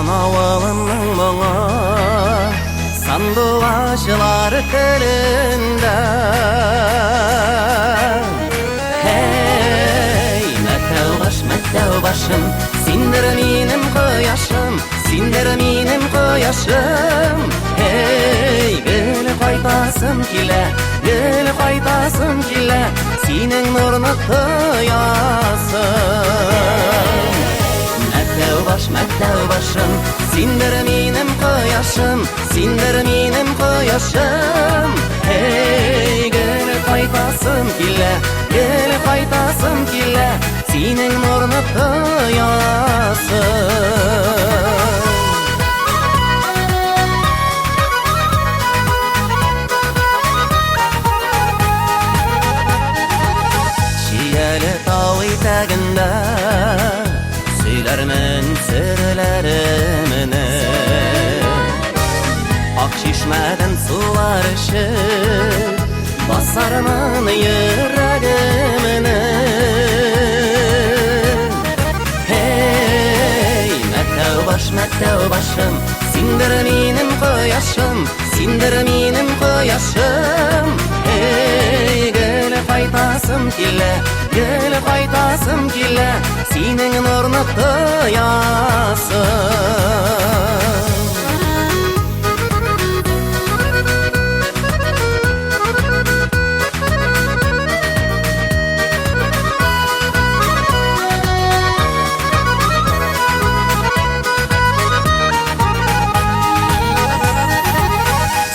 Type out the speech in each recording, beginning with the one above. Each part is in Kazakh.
Туған ауылымның мұңы сандуғашылар тілінде. Hey, мәттәу башым, сендер минем кояшым, сендер минем кояшым. Hey, гүл кайтасым килә, гүл кайтасым килә, синең нурны тоясым. Мәттәу башым, сендер минем кояшым, сендер минем кояшым. Hey, гүл кайтасым килә, гүл кайтасым килә, синең нурны тоясым. Чияле тау итәгендә сөйләрмен серләремне, ак чишмәдән сулар эчеп басармын йөрәгемне. Hey, мәттәу башым, сендер минем кояшым, сендер минем кояшым. Hey, гүл кайтасым килә, гүл кайтасым килә, синең нурны тоясым.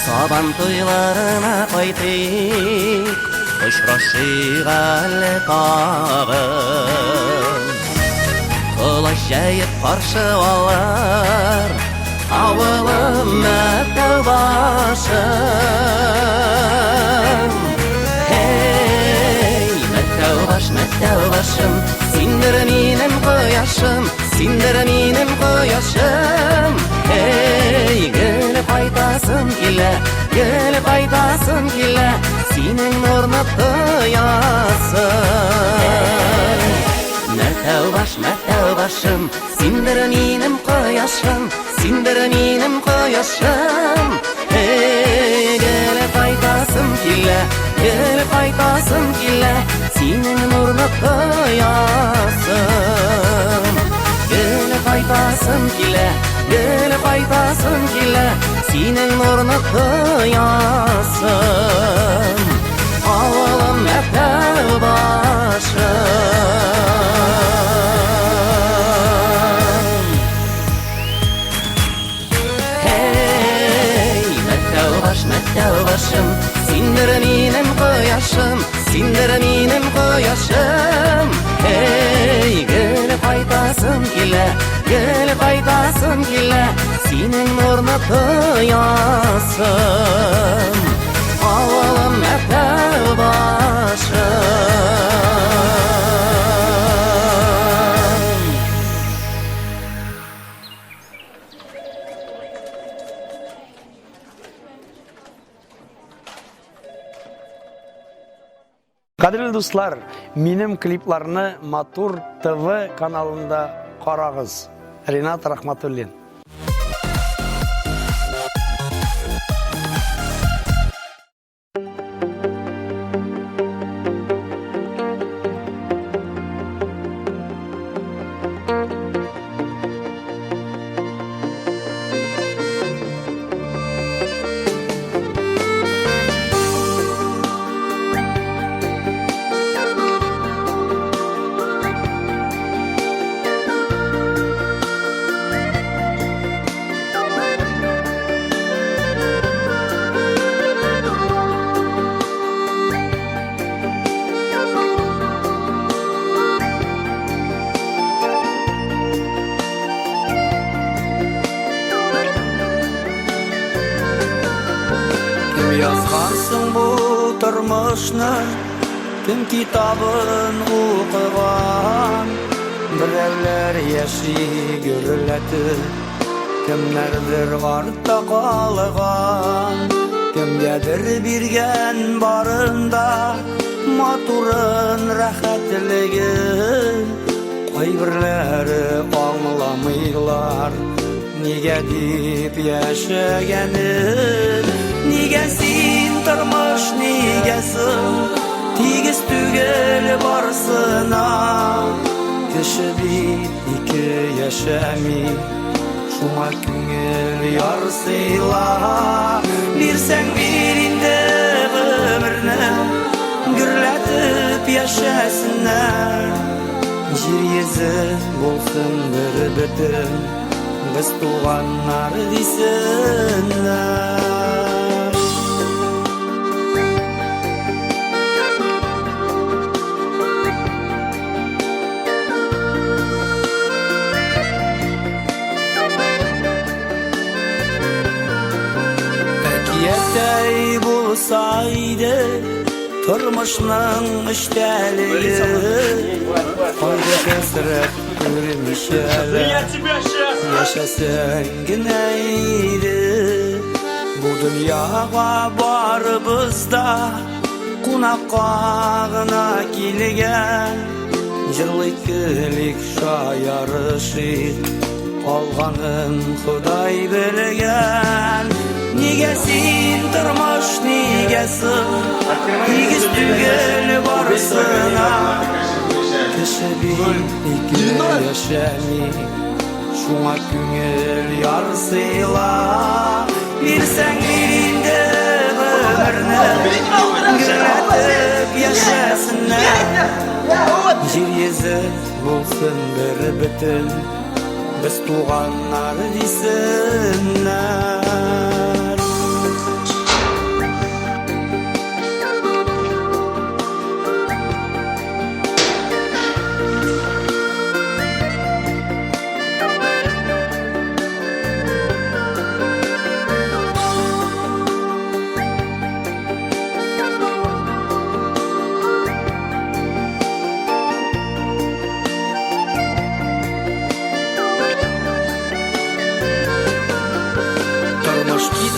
Сабан туйларына кайтыйк, очрашыйк әле тагын. Колач җәеп каршы алар авылым мәттәу башым. Hey, мәттәу башым, сендер минем кояшым, сендер минем кояшым. Hey, гүл кайтасым килә, гүл кайтасым килә, синең нурны тоясым. Мәттәу башым, сендер минем кояшым, сендер минем кояшым. Hey, гүл кайтасым килә, гүл кайтасым килә, синең нурны тоясым. Гүл кайтасым килә, гүл кайтасым килә, синең нурны тоясым. Авылым мәттәу башым. Hey, мәттәу башым, сендер минем кояшым, сендер минем кояшым. Hey, гүл кайтасым килә, гүл кайтасым килә, синең нурны тоясым. Авылым мәттәу башым. Кадірлі достар, минем клипларны Матур ТВ каналында қарағыз. Ринат Рахматуллин. Yazgansın bu turmuşni, kim kitabın okugan. Birerler yaşı görületip, kimlerdir artta kalgan. Kimgedir birgen barında, maturun rahatligi. Koy birleri anlamıylar, nega deb yashaganim, nega sen turmush negasin tegiz tugul borsina, kishi ikki yashami şuma ko'ngil yor siyla, bersang berinde ömürni gurlatib yashasinlar, yer yezi bo'lsin bir bitim, biz tuğanlar desinler. Yetey bulsaydı turmuşning iştəliyi, Oyda kesrep görmüşələ yaşasın güneydi. Bu dünyaga barыбызda qunaqqa gına kelgan, jırlık şayarışık olganın Xuday bilgan. Nega sen turmush negasin tegiz tugul borsina, kishi ikki yashami shuma ko'ngil yor siyla, bersang berinde ömürni gurlatib yashasinlar, yer yezi bo'lsin bir bitim, biz tuğanlar desinler.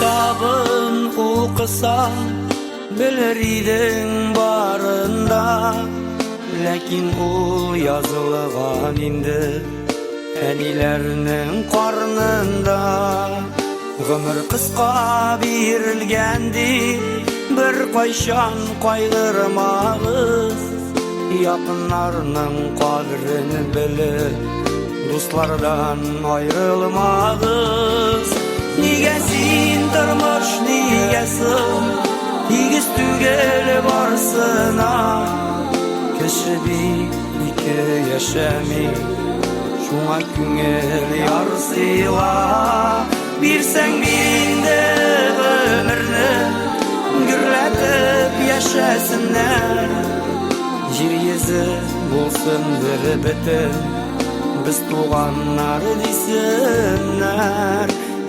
Kitabın okusan bilir idin barında, lekin o yazılgan indi enilerinin karnında. Ömür kıska berilgendi, bir kayşan kaygırmağız, yakınlarının kadrini bilip dostlardan ayrılmağız. Nega sen turmush negasin tegiz tugul borsina, kishi ikki yashami shuma ko'ngil yor siyla, bersang berinde ömürni gurlatib yashasinlar, yer yezi bo'lsin bir bitim, biz tuğanlar desinler.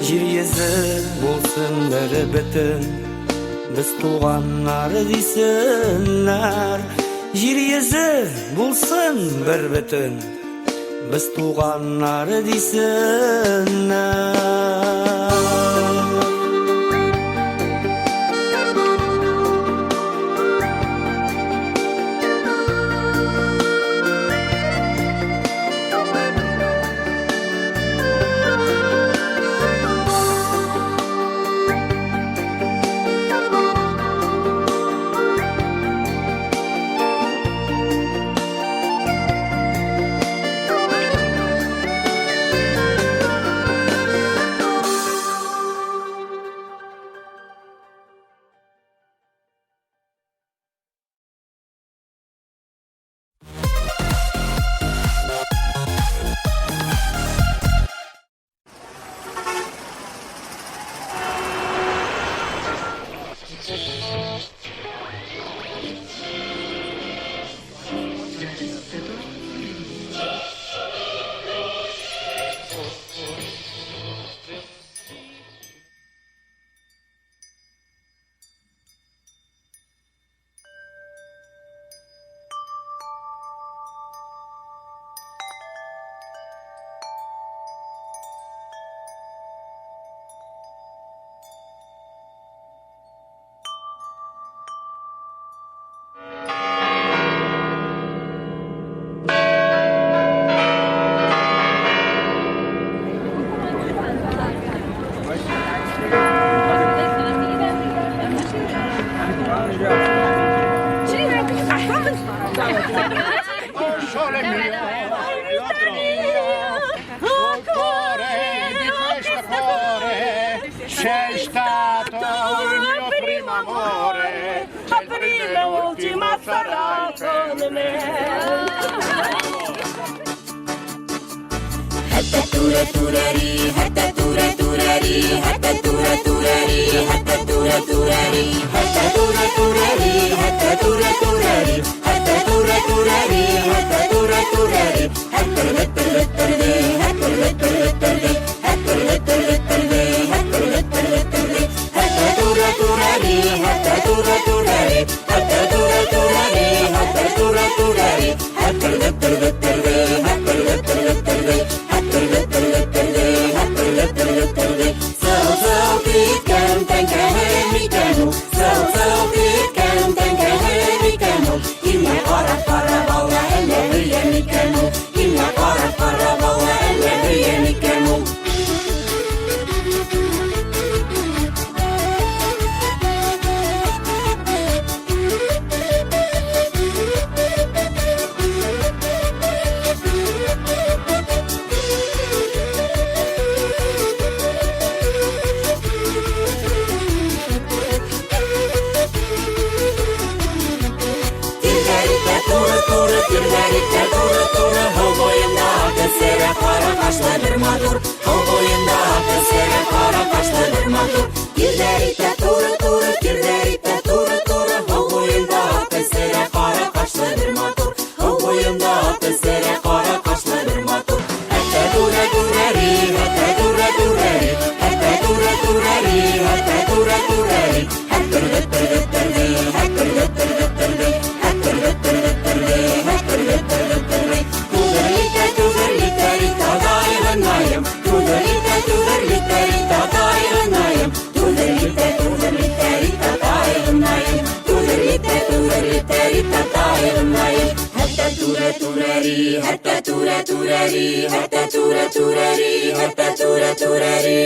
Yer yezi bo'lsin bir bitim, biz tuğanlar desinler. Yer yezi bo'lsin bir bitim, biz tuğanlar desinler. Hatta tura turari, hatta tura turari, hatta tura turari, hatta tura turari, hatta tura turari, hatta tura turari, hatta tura turari, hatta tura turari, hatta tura turari, hatta tura turari, hatta tura turari, hatta tura turari, hatta tura turari, hatta tura turari, hatta tura turari, hatta tura turari, hatta tura turari, hatta tura turari.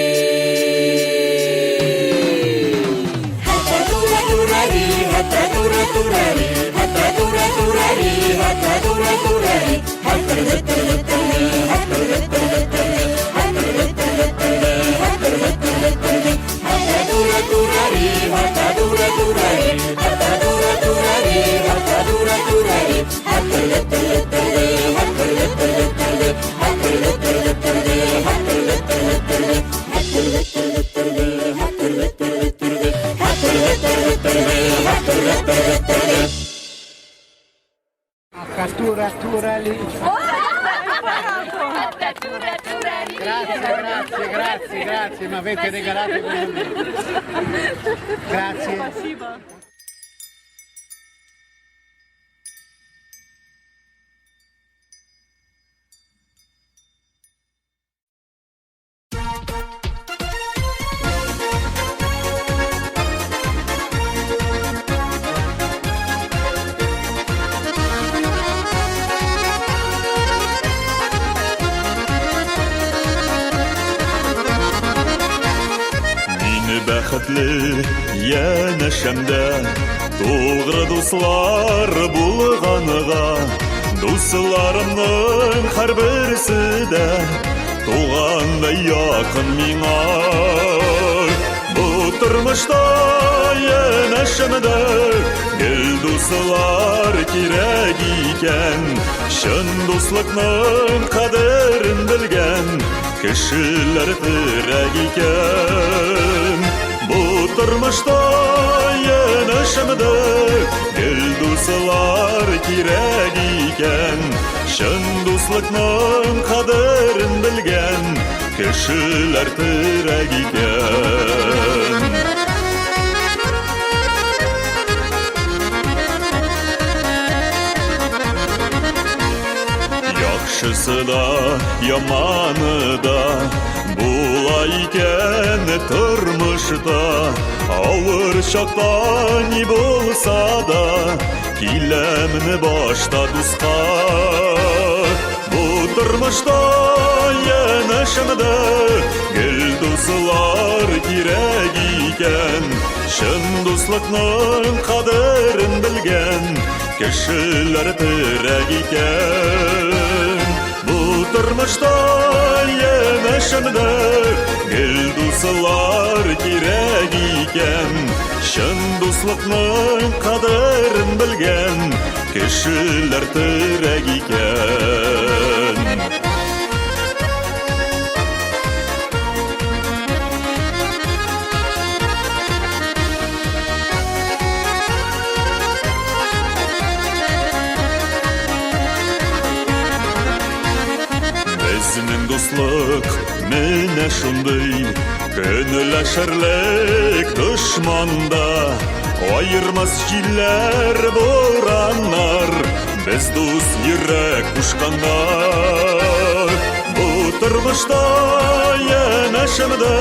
Grazie, mi avete regalato quello lì. Grazie. Бәхетле янәшәмдә тугры дуслар булганга, дусларымның һәрберсе дә тугандай якын миңа. Бу тормышта янәшәмдә гел дуслар кирәк икән, чын дуслыкның кадерен белгән кешеләр терәк икән. Бу тормышта янәшәмдә гел дуслар кирәк икән, чын дуслыкның кадерен белгән кешеләр терәк икән. Яхшысы да, яманы да була икән тормышта. Авыр чакта ни булса да киләмне башта дуска. Бу тормышта янәшәмдә гел дуслар кирәк икән, чын дуслыкның кадерен белгән кешеләр терәк икән. Бу тормышта янәшәмдә гел дуслар кирәк икән, Шын дуслыкның кадерен белгән кешеләр терәк икән. Безнең дуслык менә шундый, көнләшерлек дошманда, аермас җилләр, бураннар, без дус йөрәк кушканда. Бу тормышта янәшәмдә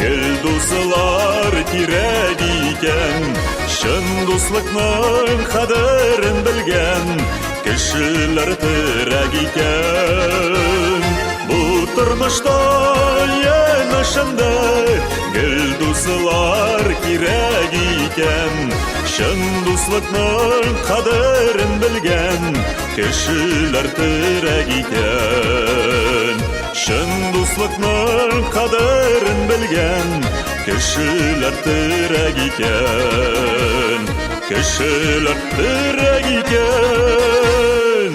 гел дуслар кирәк икән, шын дуслыкның кадерен белгән кешеләр терәк икән. Бу тормышта янәшәмдә гел дуслар кирәк икән, шын дуслыкның кадерен белгән кешеләр терәк икән. Шын дуслыкның кадерен белгән кешеләр терәк икән. Кешеләр терәк икән.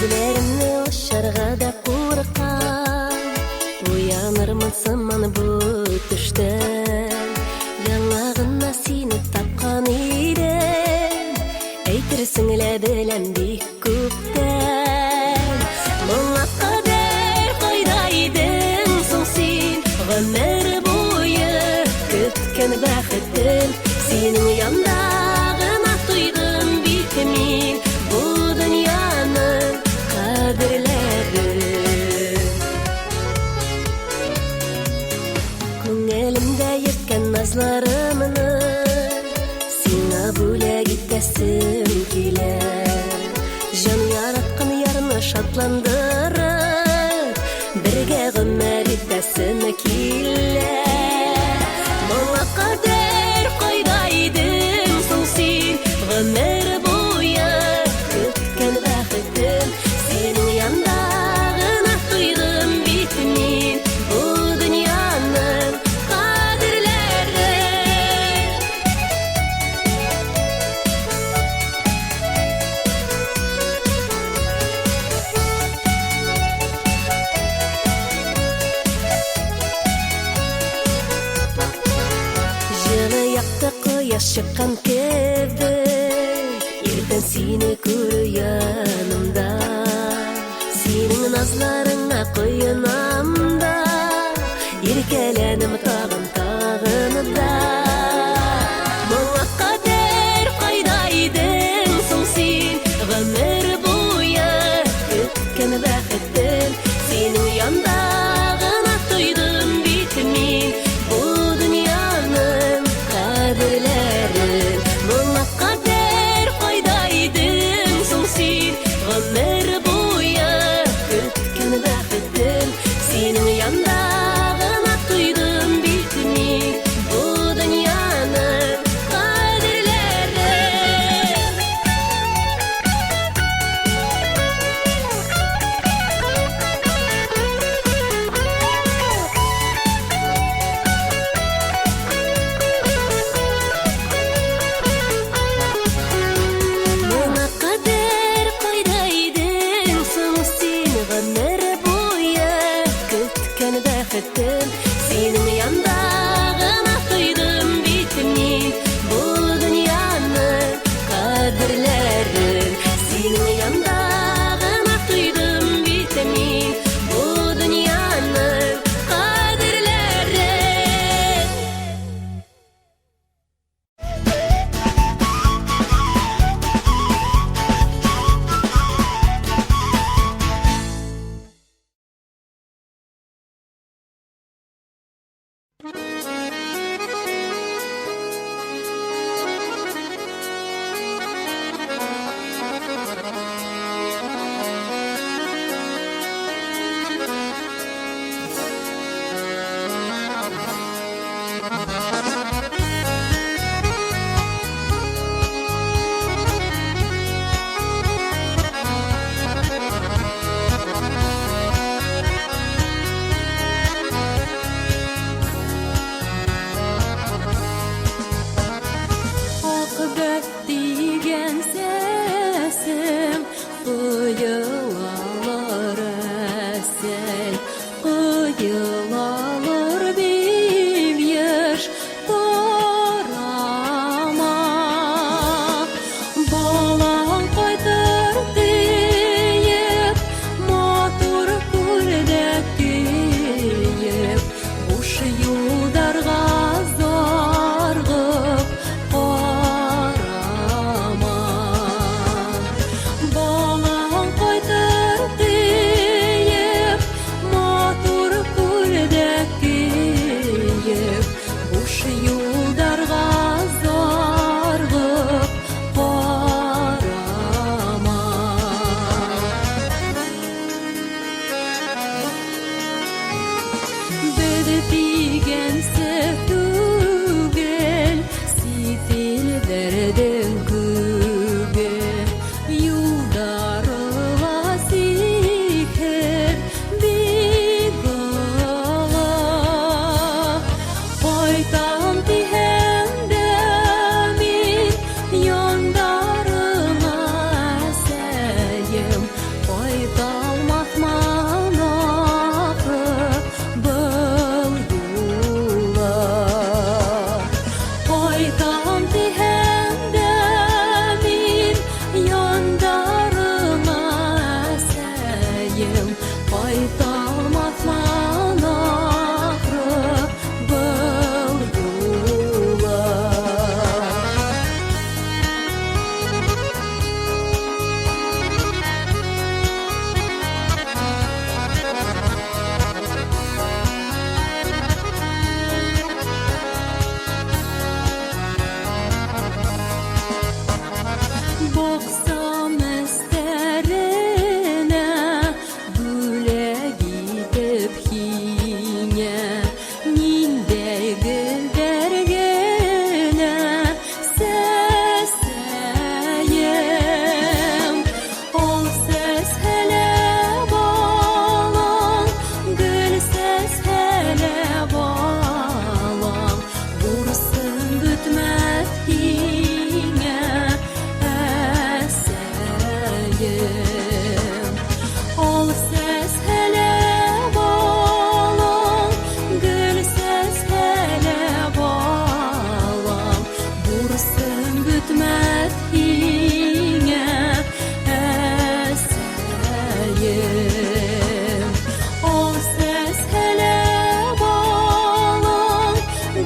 Күзләремне ачарга да куркам, уянырмын сыман бу төштән. Яңа гына сине тапкан идем, әйтерсең лә беләм бик күптән. Моңа кадәр кайда идең соң син, гомер буе көткән бәхетем, синең янда гына туйдым бит мин бу дөньяның кадерләрен. Күңелемдә йөрткән назларымны сиңа бүләк итәсем килә. Җан яраткан ярны шатландырып, бергә гомер итәсем килә. Моңа кадәр кайда идең соң син, гомер буе көткән бәхетем, синең янда гына туйдым бит мин бу дөньяның кадерләрен. Җылы якты кояш чыккан кебек, иртән сине күрү янымда. Синең назларыңа коенам да, иркәләнем тагын да. Моңа кадәр кайда идең соң син, гомер буе көткән бәхетем, синең янда гына туйдым бит мин бу дөньяның кадерләрен. Моңа кадәр кайда идең соң син, гомер буе көткән бәхетем, синең янда гына туйдым бит мин бу дөньяның кадерләрен. Baksam tihemde min yandarıma eseyim Kaytamazlan ahırı bıldılar Baksam esterine Güle gidip yine Ninde güldergene Seseyim Ol ses hele bağlan Gül ses hele bağlan Vursun bütmez yine eseyim Ol ses hele bağlan Gül ses hele bağlan Vursun bütmez yine eseyim Ol ses hele bağlan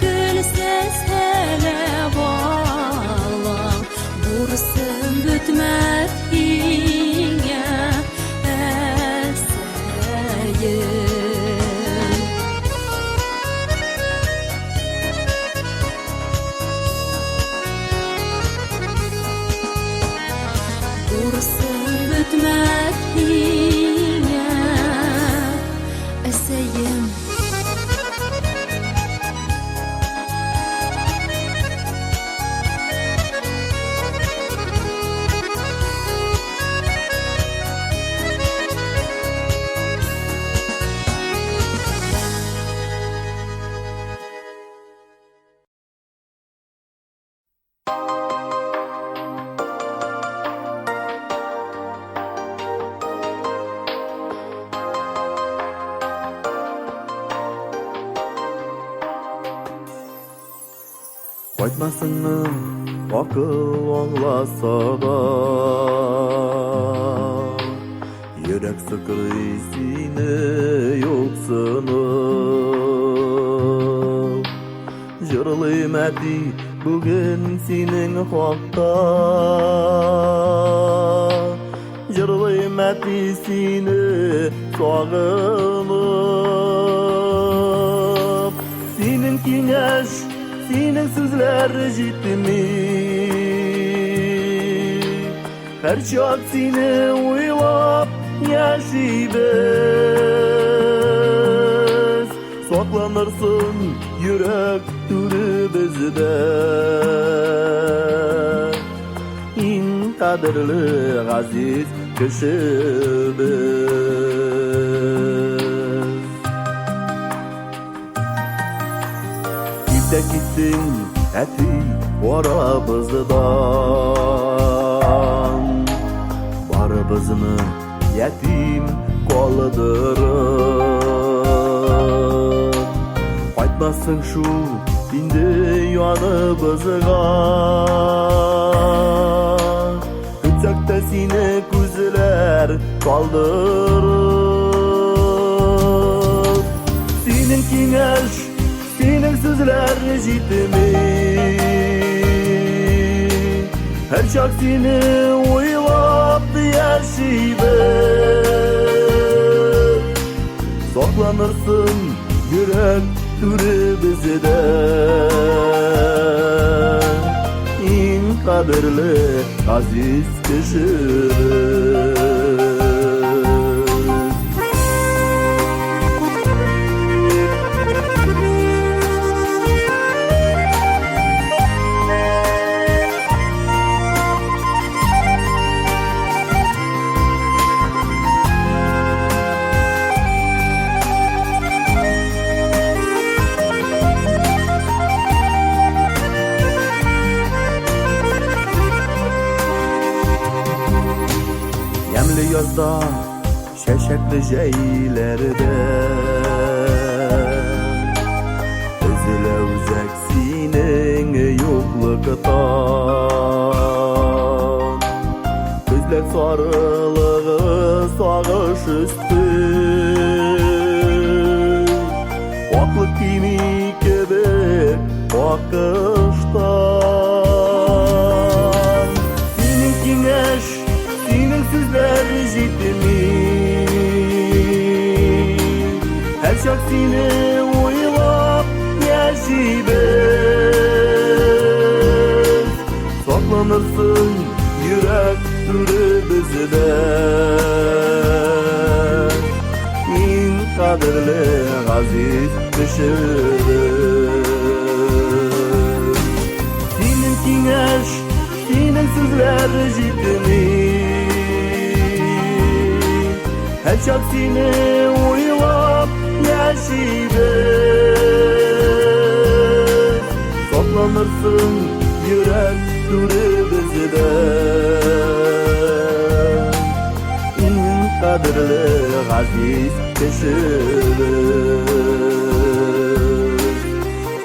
Gül ses hele bağlan Vursun bütmez yine eseyim Vursun bütmez yine eseyim Qaytmasının akıl anlasa da Yürek sıkır seni yoksunum Jırlıyım eti bugün senin hakta Jırlıyım eti seni sağınıp Senin kengeş Senin sözler jitmi Her çak seni uylap yaşayız Saklanırsın yürek türümüzde İn kadirli aziz kişimiz Gittik gittin eti aramızdan Barımızını yetim kaldırıp Qaytmasın şu indi yanımızga Kütsek de seni gözler kaldırıp Senin kengeş Senin sözler jitmi Her çak seni uylap yaşayız Saklanırsın yürek türümüzde İn kadirli aziz kişimiz yazda şeşekli jeylerde Üzüle uzak senin yokluğun korkutan Gözler sarılığı sağış üstü Vaklık kimi gibi bakıştan Senin kengeş, senin sözler jitmi Her şak seni uylap yaşayız Saklanırsın yürek türü bizde Min kadirli aziz kişidir Senin kengeş, senin sözler jitmi Her şak seni uylap yaşayız Saklanırsın yürek türü bizde İn kadirli aziz kişidir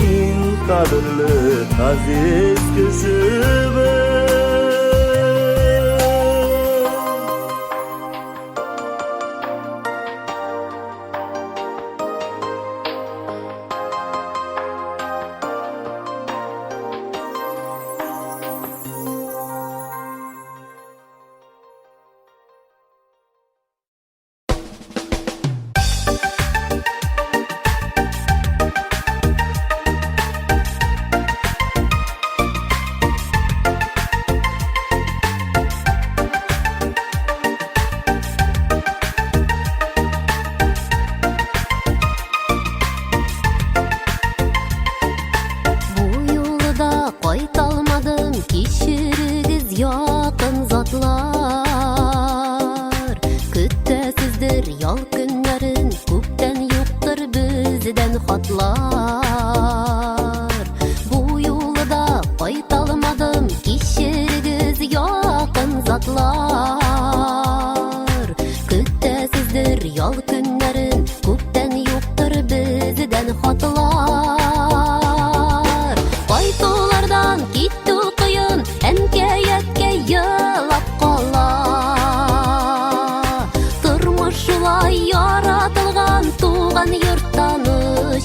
İn kadirli aziz kişidir Qaytalmadım kişirigiz yakın zatlar Küttesizdir yal günlerin Kupten yoktur bizden hatlar Bu yolda qaytalmadım kişirigiz yakın zatlar Küttesizdir yal günlerin Kupten yoktur bizden hatlar Qaytolardan gitti kıyın Enkeyetke yılap qala Turmuşulay yaratılgan Tuğan yurttan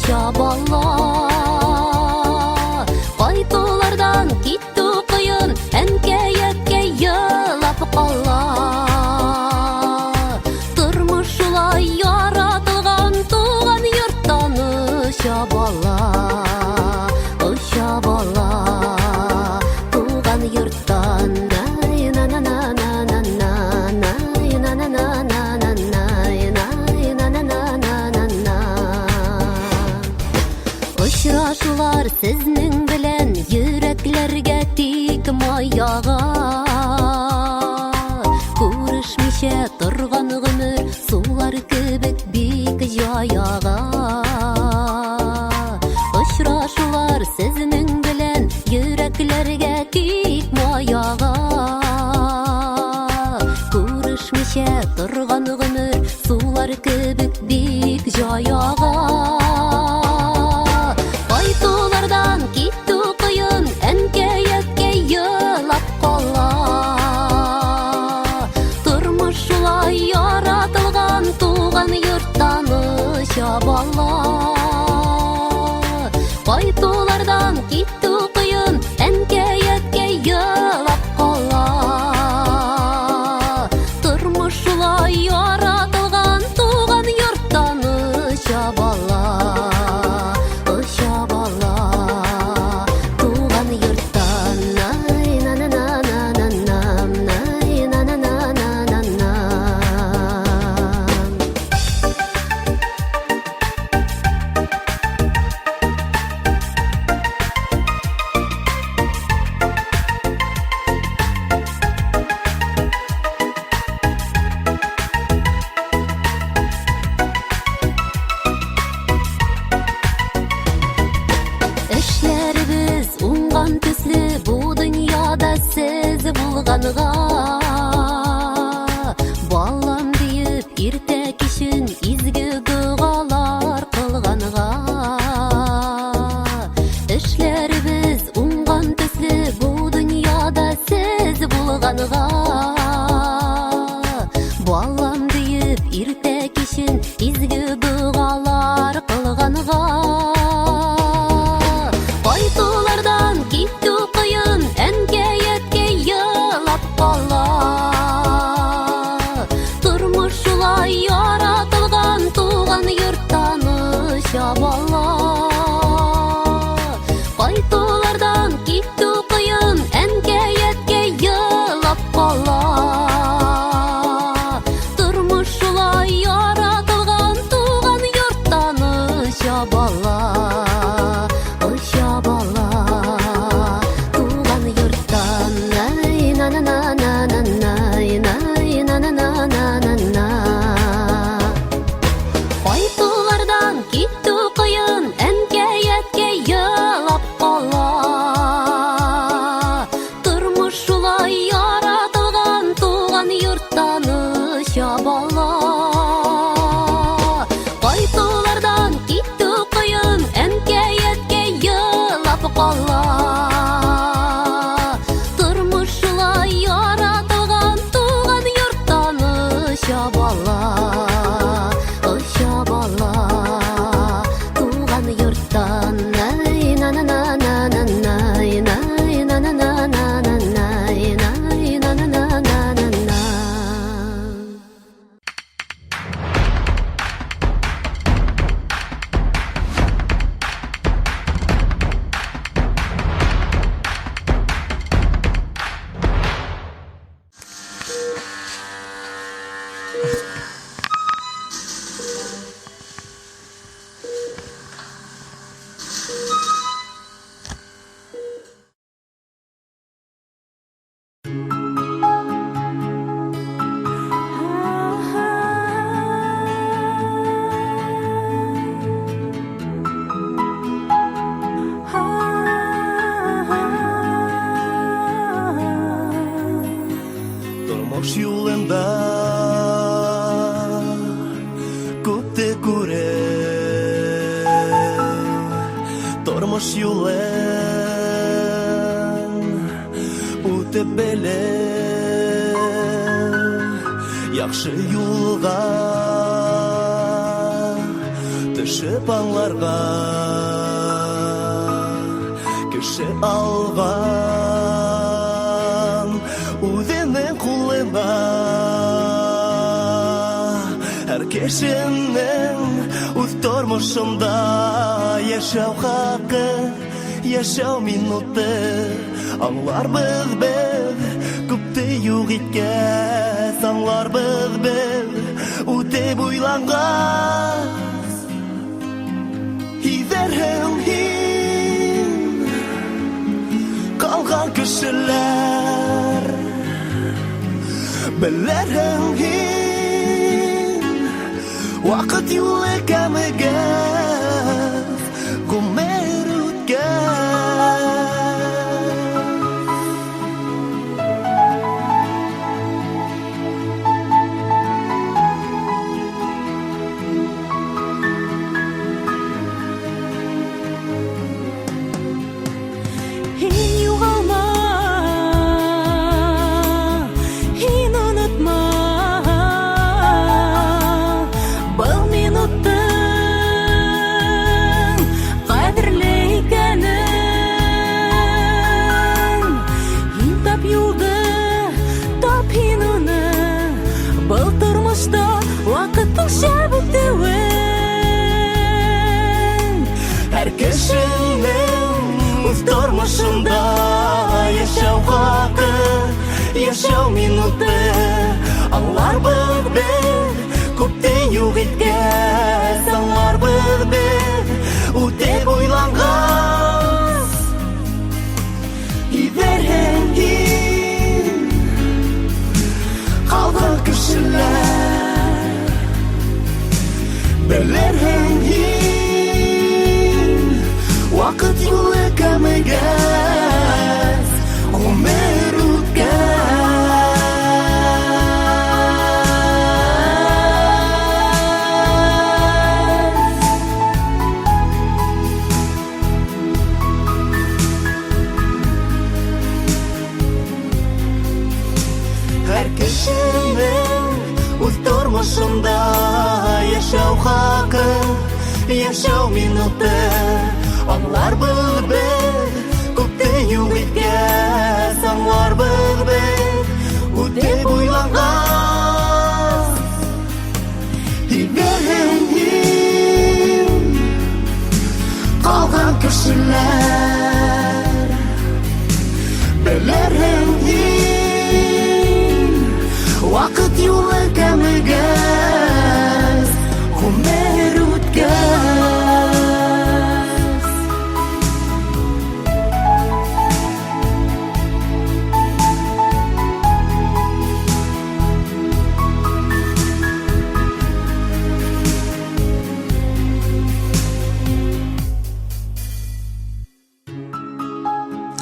şaballa Qaytolardan gitti kıyın Enkeyetke yılap qala Turmuşulay yaratılgan Tuğan yurttan şaballa Şabala tuğan yurttan nay na na na na na na nay na na na na na nay nay na na na na na na Uçraşular sizning bilen yüreklerge tik mayaga Ko'rishmisha turgan gumur sular kibik bik joyaga Uçraşular sizning bilen yüreklerge tik mayaga Ko'rishmisha turgan gumur sular kibik bik joyaga Qaytolardan gitti kıyın enkeyetke yılap qala Turmuşulay yaratılgan tuğan yurttan şaballa Qaytolardan gitti kıyın enkeyetke yılap qala Turmuşulay yaratılgan tuğan yurttan şaballa Şaballa tuğan yurttan nay na na na na na na nay na na na na na na Eşlerimiz ungan tüslü bu dünyada siz bulganıga Ballam deyip irtek işin izgi dualar kılganıga Eşlerimiz ungan tüslü кылганга балам дейip ирте кишин изги дугалар кылганга кайтуулардан киттүү кыйын энкеетке йылап кала турмуш улай яратылган тууган юрттан шабала кайтуулардан киттүү кыйын энкеетке йылап кала турмуш улай яратылган тууган юрттан шабала шабала тууган юрттан на на на на на на на на на на на кайтуулардан киттүү кыйын энкеетке йылап кала турмуш улай яратылган тууган юрттан шабала кайтуулардан киттүү кыйын энкеетке йылап кала турмуш улай яратылган тууган юрттан шабала шабала тууган юрттан на на на на на на на на на на на на на на на. Turmuş yolunda köpte göre Turmuş yolun ötüp bele Yaxşı yolga düşüp anlarga Kişi algan Udenin kuluna Her kişinin Uz tormuşunda Yaşav hakkı Yaşav minutu Anlar biz Köpte yok itkez Anlar biz Ute buylanğaz Hiderhem hin Kalgan kişiler Bellerhem hin Vakit yolu kemegez Gumer utgez Hin yo'g'olma, hin unutma, bu minutning qadrli ekanin. Hin top yo'lda, top hin uni, bu turmushda vaqtning shabutiwin. Her kişinin Uz tormuşunda Yaşav hakkı Yaşav minutu Anlar biz Köpte yok itkez Anlar biz Ute buylanğaz Giderhem hin Kalgan kişiler Bellerhem hin Vakit yolu kemegez Gumer utgez Кешенең үз тормышында яшәү хакы, яшәү минуты аңлар бер, күпте юк иткән аңлар бер, үтеп уйланган ибәрәң калган кешеләр беләрәң вакыт юлы кәмегәс гомер үткәс.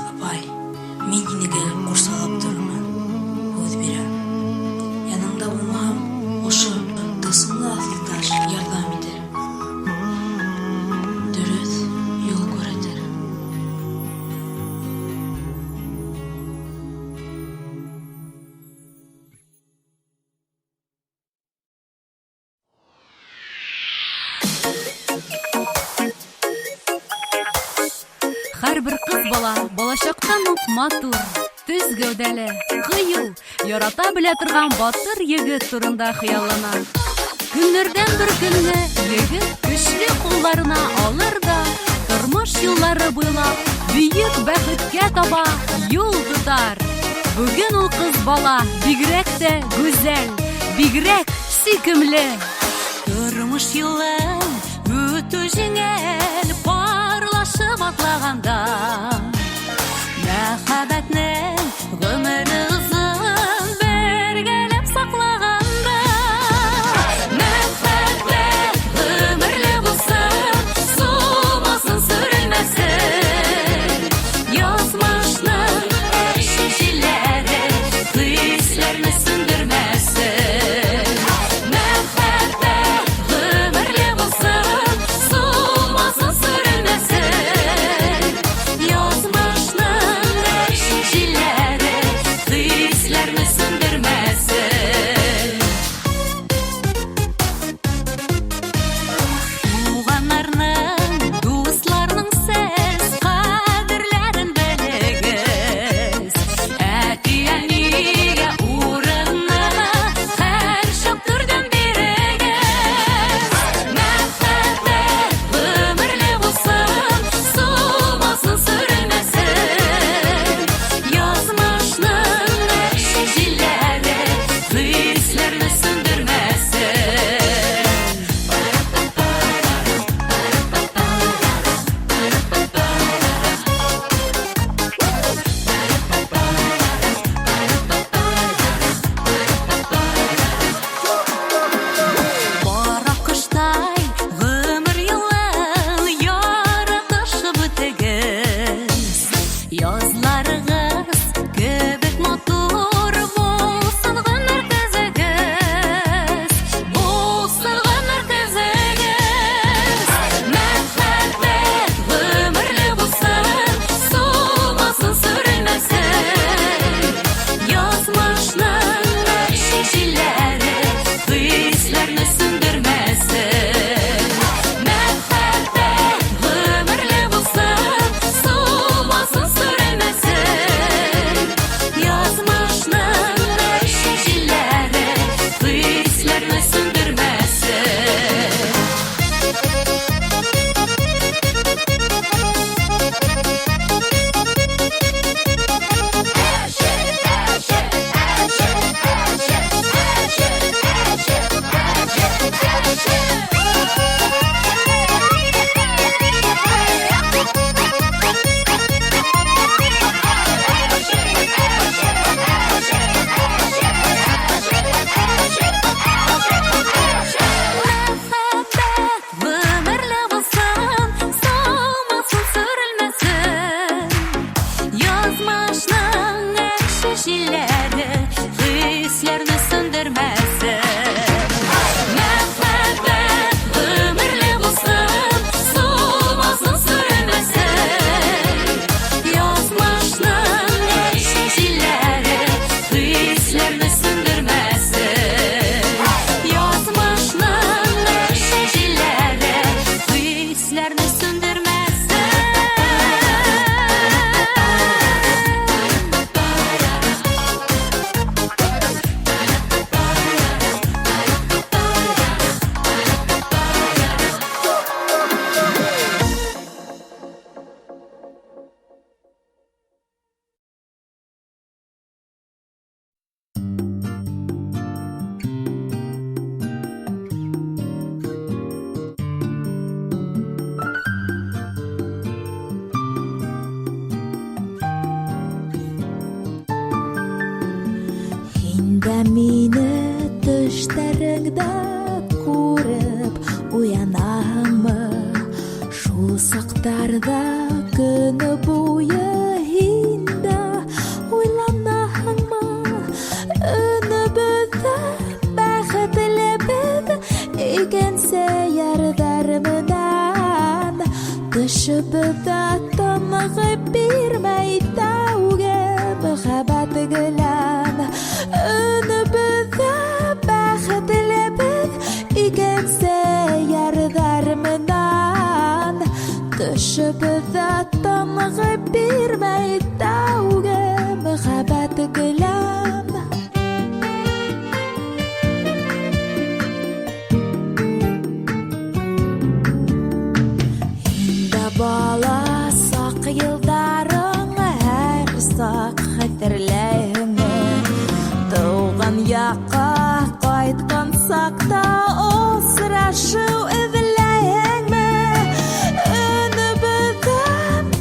Апай, мен енеге курсалап тұрмын. Өз берем. Янымда болмағам, ошы тысынлы асылташ ярдам етер. Дөрес yol көрәтер. Һәрбер кыз бала балачактан ук матур, төз гәүдәле, кыю, ярата белә торган батыр егет турында хыяллана. Көннәрдән бер көнне егет көчле кулларына алыр да тормыш юллары буйлап бөек бәхеткә таба юл тотар. Бүген ул кыз бала бигрәк тә гүзәл, бигрәк сөйкемле. Тормыш юлын үтү җиңел, парлашып атлаганда мәхәббәтнең гомере узын бергәләп саклаганда. Мәхәббәт гомерле булсын, сулмасын, сүрелмәсен. Язмышның шешеләре хисләрне сүндермәсен. Мәхәббәт гомерле булсын, сулмасын, сүрелмәсен. Язмышның шешеләре хисләрне сүндермәсен. Туганнарның, дусларның сез кадерләрен белегез. Әти-әнигә урынны һәр чак түрдән бирегез. Мәхәббәт гомерле булсын, сулмасын, сүрелмәсен. Язмышның шешеләре хисләрне сүндермәсен. Бара кыштай гомер юлын яратышып үтегез. Язларыгыз кебек матур булсын гомер төзегез, булсын гомер төзегез. Мәхәббәт гомерле булсын, сулмасын, сүрелмәсен. Язмышның шешеләре хисләрне сүндермәсен. Мәхәббәт гомерле булсын, сулмасын, сүрелмәсен. Язмышның шешеләре хисләрне сүндермәсен. Сүндермәсен. Төнләрдә мине төшләреңдә күреп уянамы? Шул сактарда көне буе һиндә уйланамы? Өнебездә бәхетлебез икәнсе ярдәрмәдән төшебездә тамагы бирмәй тәүгә мәхәббәт гелән. Өнебездә бәхетлебез икәнсе ярдәрмәдән төшебездә тамагы бирмәй тәүгә мәхәббәт гелән. Бала сак елдарың һәр сак хәтерләйме? Туган якка кайткан сакта осрашыу эзләйме? Өнебездә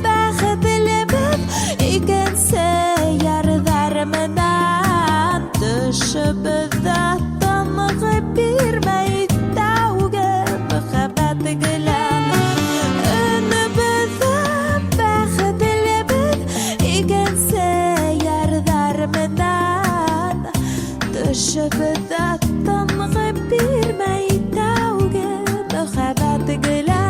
бәхетлебез икәнсе ярдәрмәдән төшебездә тамагы бирмәй тәүгә мәхәббәт гелән. Төшебездә тамагы бирмәй тәүгә мәхәббәт гелән.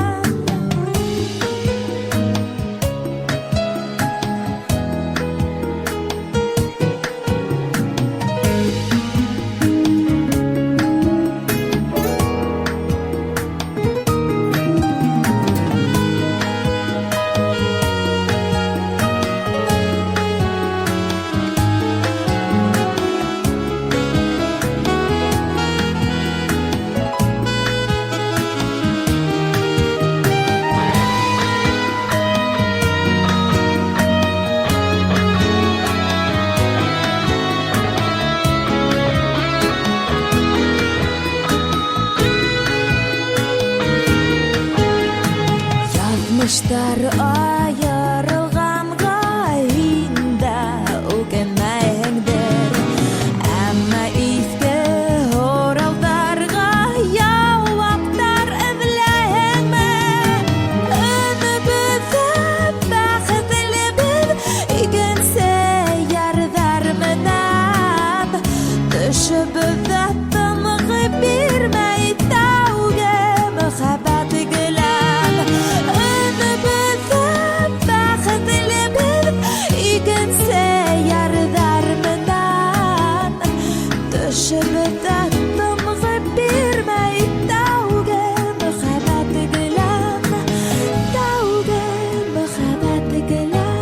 Язмыштар аерылганга инде үкенмәеңдер, әмма иске оралдарга яулаптар эзләйме? Өнебездә бәхетлебез икәнсе ярдәрмәдән төшебездә тамагы бирмәй тәүгә мәхәббәт гелән. Төшебездә тамагы бирмәй тәүгә мәхәббәт гелән, тәүгә мәхәббәт гелән.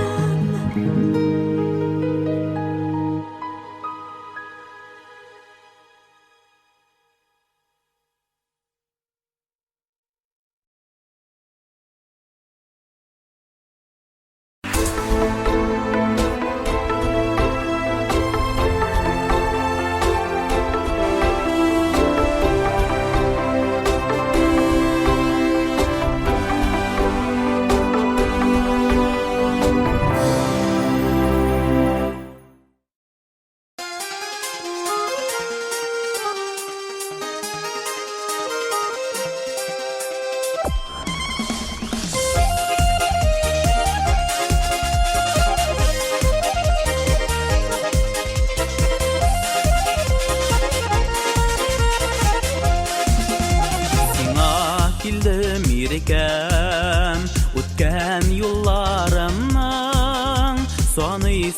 Килдем ирекәм, үткән юлларымның саный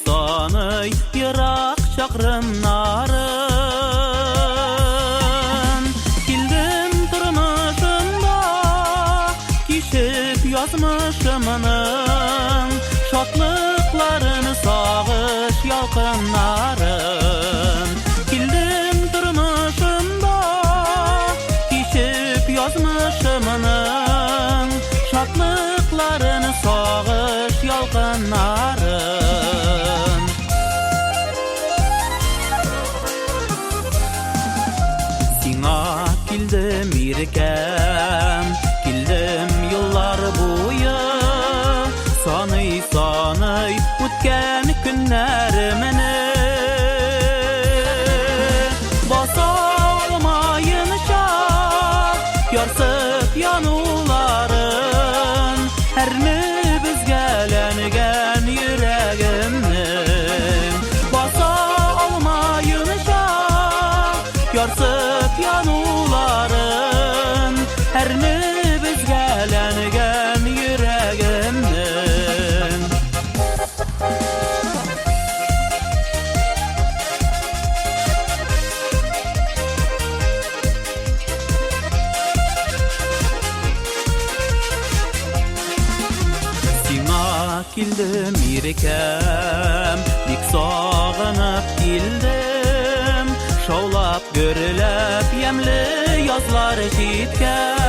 ерак чакрымнарын. Килдем тормышымда кичеп язмышымның шатлыкларын, сагыш ялкыннарын. Килдем тормышымда кичеп язмышымның шатлыкларын, сагыш ялкыннарын. Сиңа килдем ирекәм, килдем юллар буе, саный үткән көннәремне. kildim irkem, bik sağınıp kildim, şaulap görülüp yemli yazlar jitken.